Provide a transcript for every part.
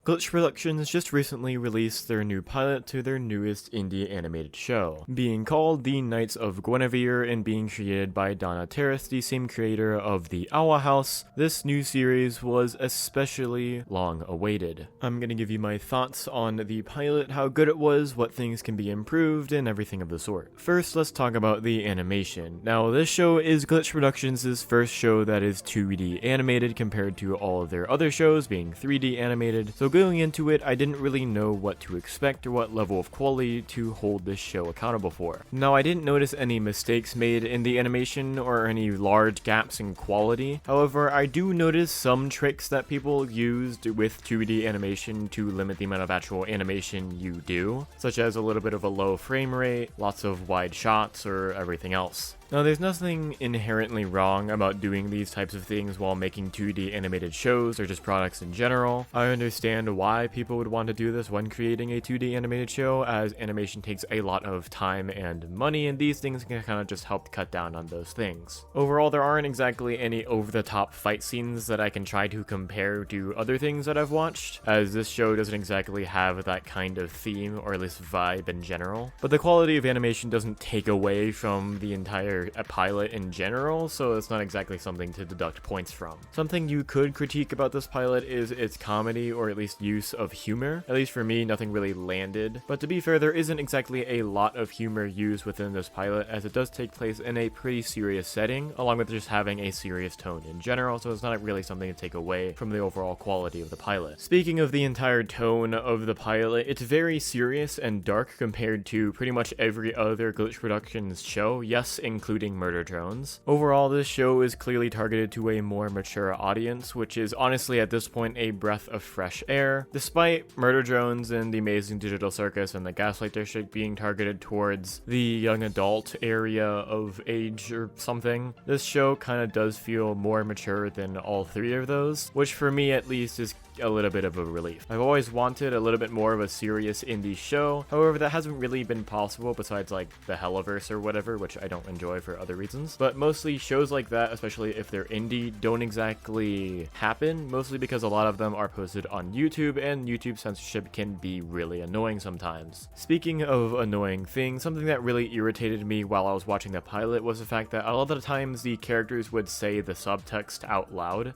Glitch Productions just recently released their new pilot to their newest indie animated show, being called The Knights of Guinevere and being created by Donna Terrace, the same creator of The Owl House. This new series was especially long awaited. I'm gonna give you my thoughts on the pilot, how good it was, what things can be improved, and everything of the sort. First, let's talk about the animation. Now, this show is Glitch Productions' first show that is 2D animated compared to all of their other shows being 3D animated, so going into it, I didn't really know what to expect or what level of quality to hold this show accountable for. Now, I didn't notice any mistakes made in the animation or any large gaps in quality. However, I do notice some tricks that people used with 2D animation to limit the amount of actual animation you do, such as a little bit of a low frame rate, lots of wide shots, or everything else. Now, there's nothing inherently wrong about doing these types of things while making 2D animated shows or just products in general. I understand why people would want to do this when creating a 2D animated show, as animation takes a lot of time and money, and these things can kind of just help cut down on those things. Overall, there aren't exactly any over-the-top fight scenes that I can try to compare to other things that I've watched, as this show doesn't exactly have that kind of theme or at least vibe in general. But the quality of animation doesn't take away from the entire a pilot in general, so it's not exactly something to deduct points from. Something you could critique about this pilot is its comedy, or at least use of humor. At least for me, nothing really landed. But to be fair, there isn't exactly a lot of humor used within this pilot, as it does take place in a pretty serious setting, along with just having a serious tone in general, so it's not really something to take away from the overall quality of the pilot. Speaking of the entire tone of the pilot, it's very serious and dark compared to pretty much every other Glitch Productions show, yes, including Murder Drones. Overall, this show is clearly targeted to a more mature audience, which is honestly at this point a breath of fresh air. Despite Murder Drones and The Amazing Digital Circus and The Gaslight District being targeted towards the young adult area of age or something, this show kind of does feel more mature than all three of those, which for me at least is a little bit of a relief. I've always wanted a little bit more of a serious indie show, however that hasn't really been possible besides like the Helliverse or whatever, which I don't enjoy for other reasons. But mostly shows like that, especially if they're indie, don't exactly happen, mostly because a lot of them are posted on YouTube, and YouTube censorship can be really annoying sometimes. Speaking of annoying things, something that really irritated me while I was watching the pilot was the fact that a lot of the times the characters would say the subtext out loud.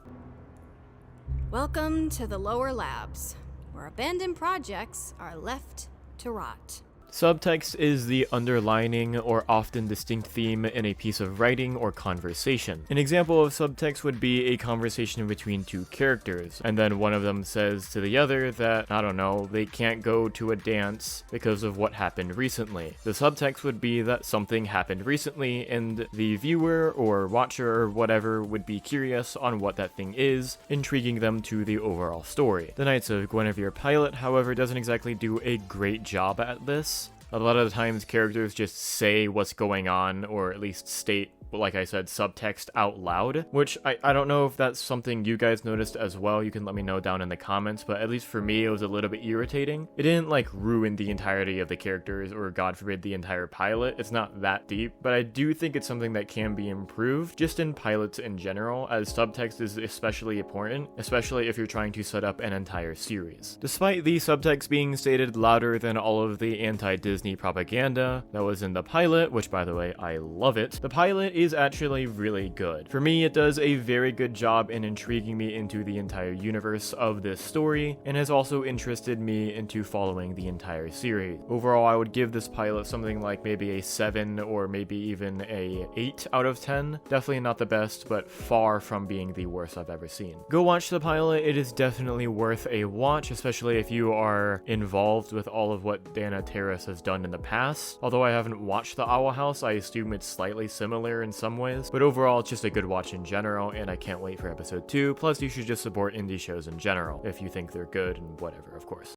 Welcome to the lower labs, where abandoned projects are left to rot. Subtext is the underlining or often distinct theme in a piece of writing or conversation. An example of subtext would be a conversation between two characters, and then one of them says to the other that, I don't know, they can't go to a dance because of what happened recently. The subtext would be that something happened recently, and the viewer or watcher or whatever would be curious on what that thing is, intriguing them to the overall story. The Knights of Guinevere pilot, however, doesn't exactly do a great job at this. A lot of the times characters just say what's going on, or at least state, like I said, subtext out loud, which I don't know if that's something you guys noticed as well. You can let me know down in the comments, but at least for me, it was a little bit irritating. It didn't like ruin the entirety of the characters or, God forbid, the entire pilot. It's not that deep, but I do think it's something that can be improved just in pilots in general, as subtext is especially important, especially if you're trying to set up an entire series. Despite the subtext being stated louder than all of the anti-Disney propaganda that was in the pilot, which by the way, I love it, the pilot is actually really good. For me, it does a very good job in intriguing me into the entire universe of this story, and has also interested me into following the entire series. Overall, I would give this pilot something like maybe a 7 or maybe even a 8 out of 10. Definitely not the best, but far from being the worst I've ever seen. Go watch the pilot. It is definitely worth a watch, especially if you are involved with all of what Donna Terrace has done in the past. Although I haven't watched The Owl House, I assume it's slightly similar in some ways, but overall it's just a good watch in general, and I can't wait for episode 2. Plus, you should just support indie shows in general if you think they're good and whatever, of course.